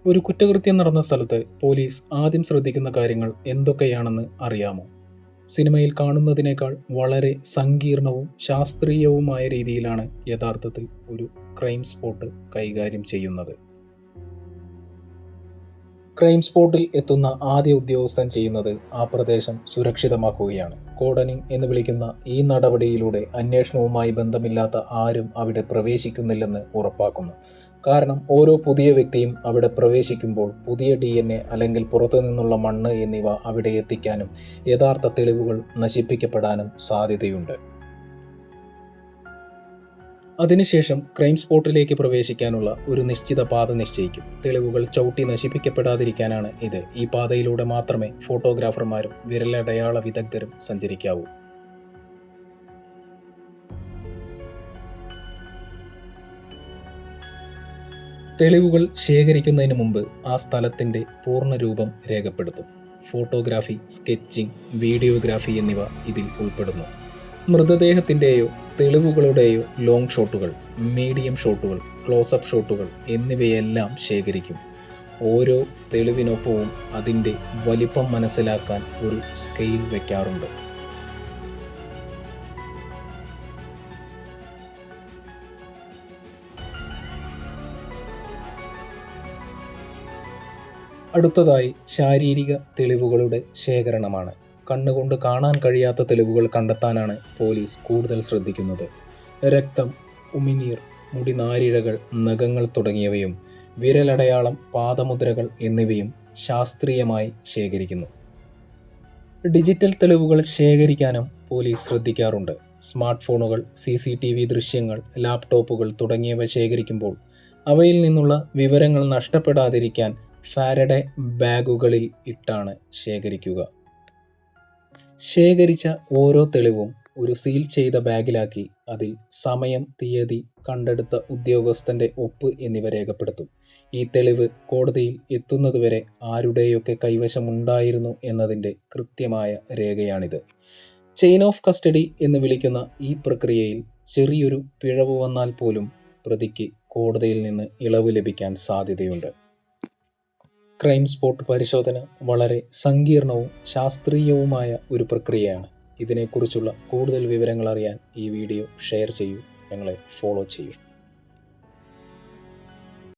ഒരു കുറ്റകൃത്യം നടന്ന സ്ഥലത്ത് പോലീസ് ആദ്യം ശ്രദ്ധിക്കുന്ന കാര്യങ്ങൾ എന്തൊക്കെയാണെന്ന് അറിയാമോ? സിനിമയിൽ കാണുന്നതിനേക്കാൾ വളരെ സങ്കീർണവും ശാസ്ത്രീയവുമായ രീതിയിലാണ് യഥാർത്ഥത്തിൽ ഒരു ക്രൈം സ്പോട്ട് കൈകാര്യം ചെയ്യുന്നത്. ക്രൈം സ്പോട്ടിൽ എത്തുന്ന ആദ്യ ഉദ്യോഗസ്ഥൻ ചെയ്യുന്നത് ആ പ്രദേശം സുരക്ഷിതമാക്കുകയാണ്. കോർഡനിംഗ് എന്ന് വിളിക്കുന്ന ഈ നടപടിയിലൂടെ അന്വേഷണവുമായി ബന്ധമില്ലാത്ത ആരും അവിടെ പ്രവേശിക്കുന്നില്ലെന്ന് ഉറപ്പാക്കുന്നു. കാരണം ഓരോ പുതിയ വ്യക്തിയും അവിടെ പ്രവേശിക്കുമ്പോൾ പുതിയ DNA അല്ലെങ്കിൽ പുറത്തുനിന്നുള്ള മണ്ണ് എന്നിവ അവിടെ എത്തിക്കാനും യഥാർത്ഥ തെളിവുകൾ നശിപ്പിക്കപ്പെടാനും സാധ്യതയുണ്ട്. അതിനുശേഷം ക്രൈം സ്പോട്ടിലേക്ക് പ്രവേശിക്കാനുള്ള ഒരു നിശ്ചിത പാത നിശ്ചയിക്കും. തെളിവുകൾ ചവിട്ടി നശിപ്പിക്കപ്പെടാതിരിക്കാനാണ് ഇത്. ഈ പാതയിലൂടെ മാത്രമേ ഫോട്ടോഗ്രാഫർമാരും വിരലടയാള വിദഗ്ധരും സഞ്ചരിക്കാവൂ. തെളിവുകൾ ശേഖരിക്കുന്നതിന് മുമ്പ് ആ സ്ഥലത്തിൻ്റെ പൂർണ്ണരൂപം രേഖപ്പെടുത്തും. ഫോട്ടോഗ്രാഫി, സ്കെച്ചിങ്, വീഡിയോഗ്രാഫി എന്നിവ ഇതിൽ ഉൾപ്പെടുന്നു. മൃതദേഹത്തിൻ്റെയോ തെളിവുകളുടെയോ ലോങ് ഷോട്ടുകൾ, മീഡിയം ഷോട്ടുകൾ, ക്ലോസപ്പ് ഷോട്ടുകൾ എന്നിവയെല്ലാം ശേഖരിക്കും. ഓരോ തെളിവിനൊപ്പവും അതിൻ്റെ വലിപ്പം മനസ്സിലാക്കാൻ ഒരു സ്കെയിൽ വയ്ക്കാറുണ്ട്. അടുത്തതായി ശാരീരിക തെളിവുകളുടെ ശേഖരണമാണ്. കണ്ണുകൊണ്ട് കാണാൻ കഴിയാത്ത തെളിവുകൾ കണ്ടെത്താനാണ് പോലീസ് കൂടുതൽ ശ്രദ്ധിക്കുന്നത്. രക്തം, ഉമിനീർ, മുടിനാരിഴകൾ, നഖങ്ങൾ തുടങ്ങിയവയും വിരലടയാളം, പാദമുദ്രകൾ എന്നിവയും ശാസ്ത്രീയമായി ശേഖരിക്കുന്നു. ഡിജിറ്റൽ തെളിവുകൾ ശേഖരിക്കാനും പോലീസ് ശ്രദ്ധിക്കാറുണ്ട്. സ്മാർട്ട് ഫോണുകൾ, CCTV ദൃശ്യങ്ങൾ, ലാപ്ടോപ്പുകൾ തുടങ്ങിയവ ശേഖരിക്കുമ്പോൾ അവയിൽ നിന്നുള്ള വിവരങ്ങൾ നഷ്ടപ്പെടാതിരിക്കാൻ ഫാരഡെ ബാഗുകളിൽ ഇട്ടാണ് ശേഖരിക്കുക. ശേഖരിച്ച ഓരോ തെളിവും ഒരു സീൽ ചെയ്ത ബാഗിലാക്കി അതിൽ സമയം, തീയതി, കണ്ടെടുത്ത ഉദ്യോഗസ്ഥൻ്റെ ഒപ്പ് എന്നിവ രേഖപ്പെടുത്തും. ഈ തെളിവ് കോടതിയിൽ എത്തുന്നതുവരെ ആരുടെയൊക്കെ കൈവശമുണ്ടായിരുന്നു എന്നതിൻ്റെ കൃത്യമായ രേഖയാണിത്. ചെയിൻ ഓഫ് കസ്റ്റഡി എന്ന് വിളിക്കുന്ന ഈ പ്രക്രിയയിൽ ചെറിയൊരു പിഴവ് വന്നാൽ പോലും പ്രതിക്ക് കോടതിയിൽ നിന്ന് ഇളവ് ലഭിക്കാൻ സാധ്യതയുണ്ട്. ക്രൈം സ്പോട്ട് പരിശോധന വളരെ സങ്കീർണവും ശാസ്ത്രീയവുമായ ഒരു പ്രക്രിയയാണ്. ഇതിനെക്കുറിച്ചുള്ള കൂടുതൽ വിവരങ്ങൾ അറിയാൻ ഈ വീഡിയോ ഷെയർ ചെയ്യൂ, ഞങ്ങളെ ഫോളോ ചെയ്യൂ.